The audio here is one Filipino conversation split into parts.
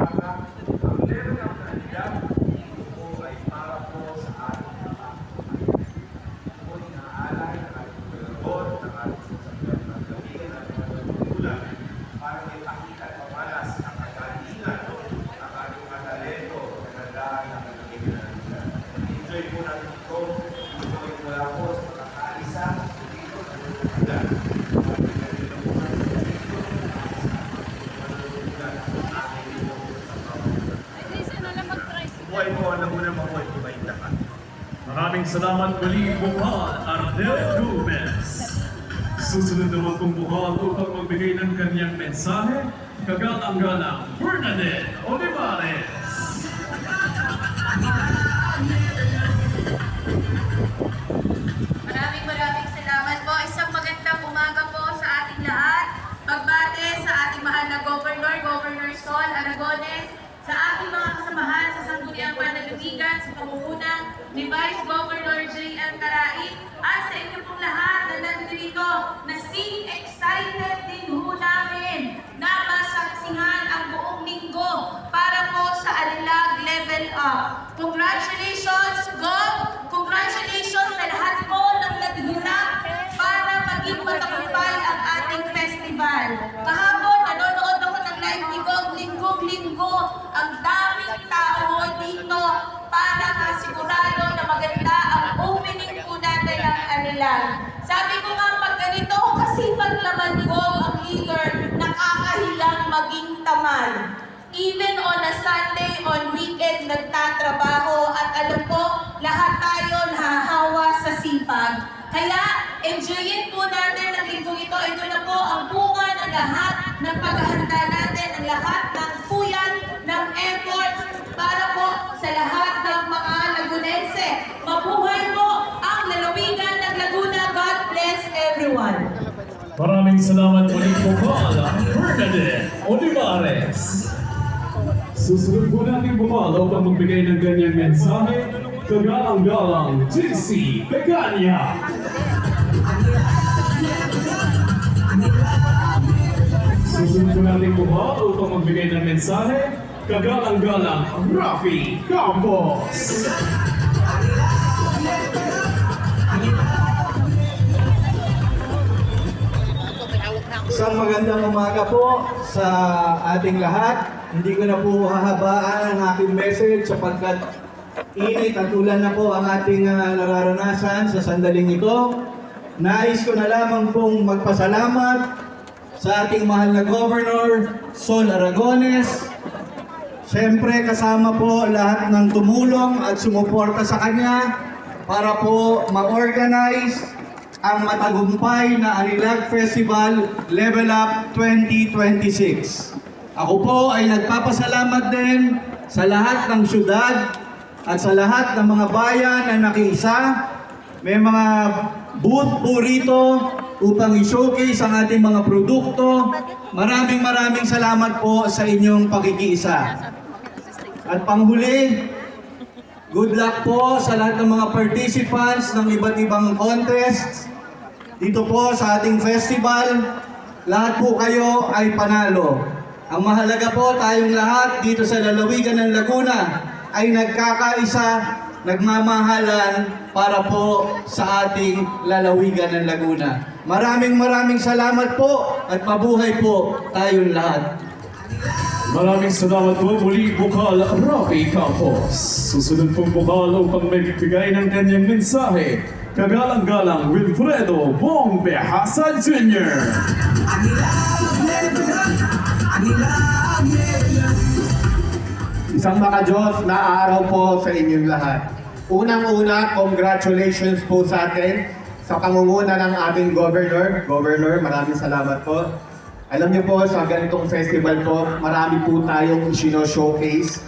umaga. Ang level up na nila, ito po ay para po sa ating mga ito po inaalay ng ating gobernador, ng ating sasabihan ng gabigan at mga magulang para may pakita at pamalas ang kagalingan, ang ating mga talento, kagandahan ng gabigan nila. Enjoy po natin ito. Enjoy mula po sa pagkakaisa. Dito, nalulungan. Buhay po ang unang mabuhay po ba lahat. Maraming salamat muli, Bukal Ardel Gomez. Susunod naman pong Bukal upang magbigay ng kanyang mensahe, kagalang-galang Bernadette Olivares. Maraming salamat po. Isang magandang umaga po sa ating lahat. Pagbate sa ating mahal na Governor, Governor Sol Aragones, sa ating mga kasamahan sa Sangguniang Panlalawigan sa pamumuno ni Vice Governor J.M. Tarait, at sa inyo pong lahat na nandito na excited din ho namin na masaksihan ang buong linggo para po sa Alilag Level Up. Congratulations, Gov! Congratulations sa lahat po ng naghirap para maging matagumpay ang ating festival. Kahapon, nanonood ako ng live ni Gov, linggo-linggo, ang daming tao dito para masigurado na maganda ang opening po natin ng Alilag. Sabi ko nga, pag ganito kasi maglaman ko ang leader, nakakahilang maging tamad. Even on a Sunday, on weekend, nagtatrabaho at alam ko, lahat tayo nahahawa sa sipag. Kaya, enjoyin po natin ang linggo ito. Ito na po ang bunga ng lahat ng paghahanda natin, ang lahat ng puyat, ng efforts para po sa lahat ng mga Lagunense. Mabuhay po ang lalawigan ng Laguna. God bless everyone. Maraming salamat muli, Bukal Bernadette Olivares. Susunod po natin Bukal upang magbigay ng ganyang mensahe, kagalang-galang JC Pegania. Susunod po natin Bukal upang magbigay ng mensahe, kagalang-galang Rafi Campos. Isang magandang umaga po sa ating lahat. Hindi ko na po hahabaan ang aking message sapagkat init at ulan na po ang ating nararanasan sa sandaling ito. Nais ko na lamang pong magpasalamat sa ating mahal na Governor Sol Aragones. Siyempre kasama po lahat ng tumulong at sumuporta sa kanya para po ma-organize ang matagumpay na Alilag Festival Level Up 2026. Ako po ay nagpapasalamat din sa lahat ng syudad at sa lahat ng mga bayan na nakiisa. May mga booth po rito upang i-showcase ang ating mga produkto. Maraming salamat po sa inyong pagkikiisa. At panghuli, good luck po sa lahat ng mga participants ng iba't ibang contests. Dito po sa ating festival, lahat po kayo ay panalo. Ang mahalaga po tayong lahat dito sa lalawigan ng Laguna ay nagkakaisa, nagmamahalan para po sa ating lalawigan ng Laguna. Maraming salamat po at mabuhay po tayong lahat. Maraming salamat po muli, Bukal Rafi Campos. Susunod pong Bukal upang magbigay ng kanyang mensahe, kagalang-galang Wilfredo Bong Behasa Jr. Isang makajos na araw po sa inyong lahat. Unang-una, congratulations po sa atin sa pangunguna ng ating Governor. Governor, maraming salamat po. Alam niyo po, sa ganitong festival po, marami po tayong showcase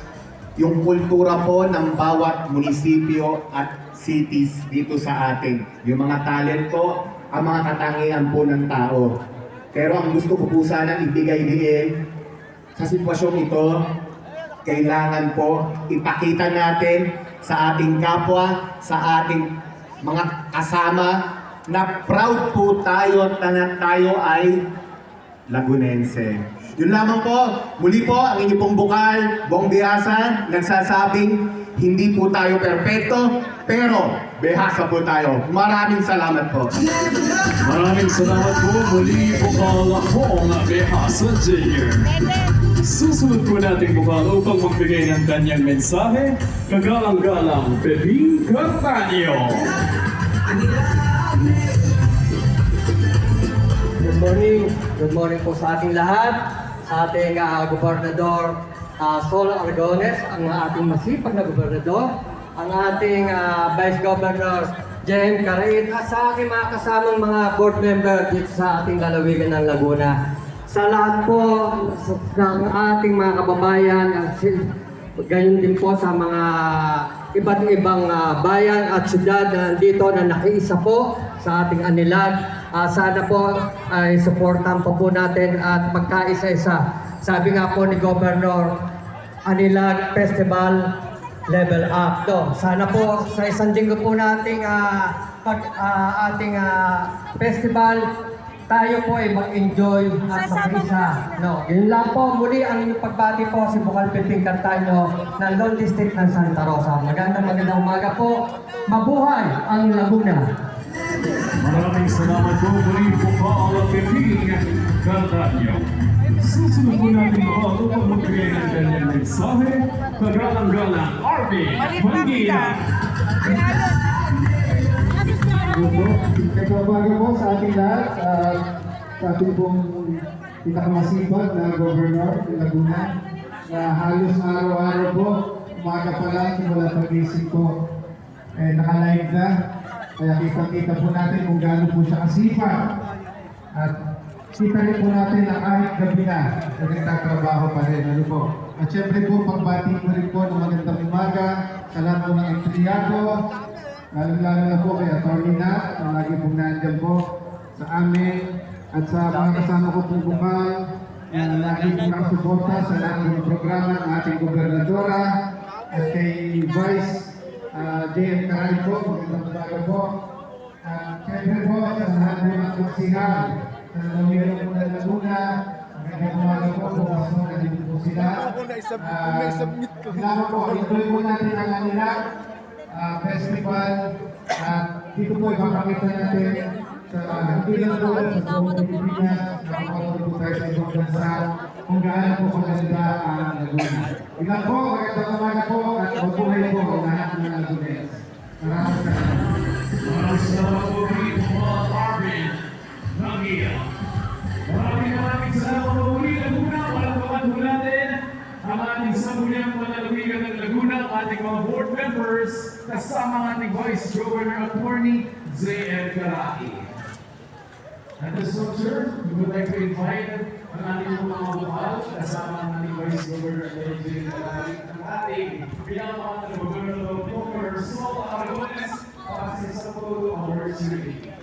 yung kultura po ng bawat munisipyo at cities dito sa atin. Yung mga talent po, ang mga katangian po ng tao. Pero ang gusto ko po sanang ibigay din sa sitwasyong ito, kailangan po ipakita natin sa ating kapwa, sa ating mga kasama na proud po tayo na tayo ay Lagunense. Yun lamang po, muli po ang inyong pong bukal, Bong Bihasa, nagsasabing hindi po tayo perpekto, pero behasa po tayo. Maraming salamat po. Maraming salamat po muli bukal Bong Bihasa Jr. Susunod po nating bukal upang magbigay ng kanyang mensahe, kagalang-galang Peping Cartanio. Good morning po sa ating lahat, sa ating Gobernador Sol Aragones, ang ating masipag na gobernador, ang ating Vice Governor Jem Carait, at sa aking mga kasamang mga board member dito sa ating lalawigan ng Laguna. Sa lahat po ng ating mga kababayan, gayon din po sa mga iba't ibang bayan at syudad na nandito na nakiisa po sa ating anilag. Sana po ay supportan po natin at magkaisa-isa. Sabi nga po ni Governor, Anilag Festival Level Up. Sana po sa isang linggo po nating ating festival, tayo po ay mag-enjoy at mag-isa. Yun lang po. Muli ang inyong pagbati po si Bukal Peping Cartanio ng Lone District ng Santa Rosa. Magandang umaga po. Mabuhay ang Laguna. Maraming salamat po muli bukal Peping Cartanio. Susunod po natin bukal upang magbigay ng kanyang mensahe, kagalang-galang Arvin Manggina. Nagbabago po sa ating lahat, sa ating pong pinakamasipag na Governor ng Laguna, na halos araw-araw po, umaga pa lang, simula pag-isip po, naka-live na. Kaya kita po natin kung gaano po siya kasipag. At kita rin po natin na kahit gabi na, nagtatrabaho pa rin. Ano po? At syempre po, pagbati ko rin po ng magandang umaga sa lahat po ng empleyado, lalo-lalo na po kay Atty. Nat, na lagi pong nandyan po sa amin, at sa mga kasama ko pong bukal, na lagi pong nakasuporta sa lahat ng programa ng ating gobernadora, at kay Vice J.M. Carait po, magandang umaga po. Siyempre po, sa lahat po ng kutsihan, sa lalawigan po ng Laguna, magandang umaga po, bukas po, nandito po sila. Salamat po, enjoy po natin ang Anilag Festival. Dito po ipapakita natin sa hindi lang po sa buong Pilipinas, nakapagod po tayo sa ibang bansa, kung gaano po kaganda ang Laguna. Ilan po, magandang umaga po, at mabuhay po ang lahat ng Lagunes. Maraming salamat. Maraming salamat po muli bukal Arvin Manggina. Maraming salamat po muli Laguna. Walang kaman po natin ang ating sambuliang panalawigan ng Laguna, ang ating mga board members, kasama ang ating Vice Governor Atty. J.M. Carait. At this juncture, we would like to invite ang ating mga bukal, kasama ang ating Vice Governor J.M. Carait, ang ating pinakamangan ng Governor Dr. Sol Aragones, para sa isang photo anniversary.